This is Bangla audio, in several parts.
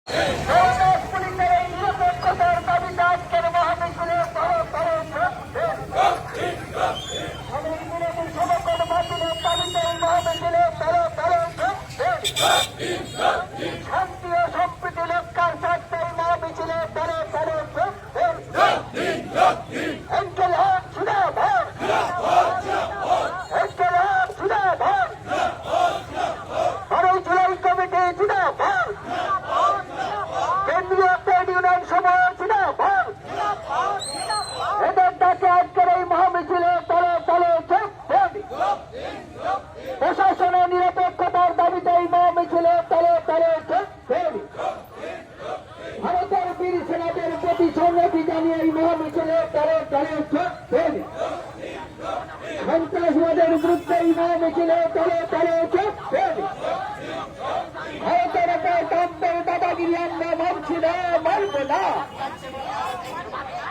পুলিশের এই নিরপেক্ষতার দাবিতে আজকের মহামিছিলে সমগ্র বাতিলের দাবিতে এই মহামিছিলে শান্তি ও সম্প্রীতি রক্ষার স্বার্থে এই মহামিছিলে প্রশাসনের নিরপেক্ষতার দাবিতে এই মহামিছিলে ভারতের বীর সেনাদের প্রতি সংহতি জানিয়ে এই মহামিছিলে সন্ত্রাসবাদের বিরুদ্ধে এই মহামিছিলে ভারতের ওপর ট্রাম্পের দাদাগিরি আমরা মানছি না, মানব না।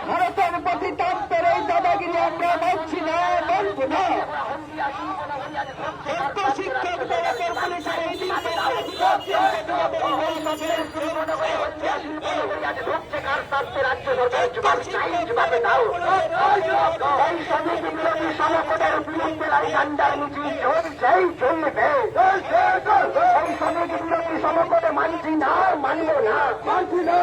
ভারতের প্রতি ট্রাম্পের এই দাদাগিরি আমরা মানছি না, মানব না। শিক্ষকদের পুলিশের এই সমপদের বিরুদ্ধে ঠান্ডার মিছিল চলবে। এই সমপদে মানছি না, মানব না, মানছি না।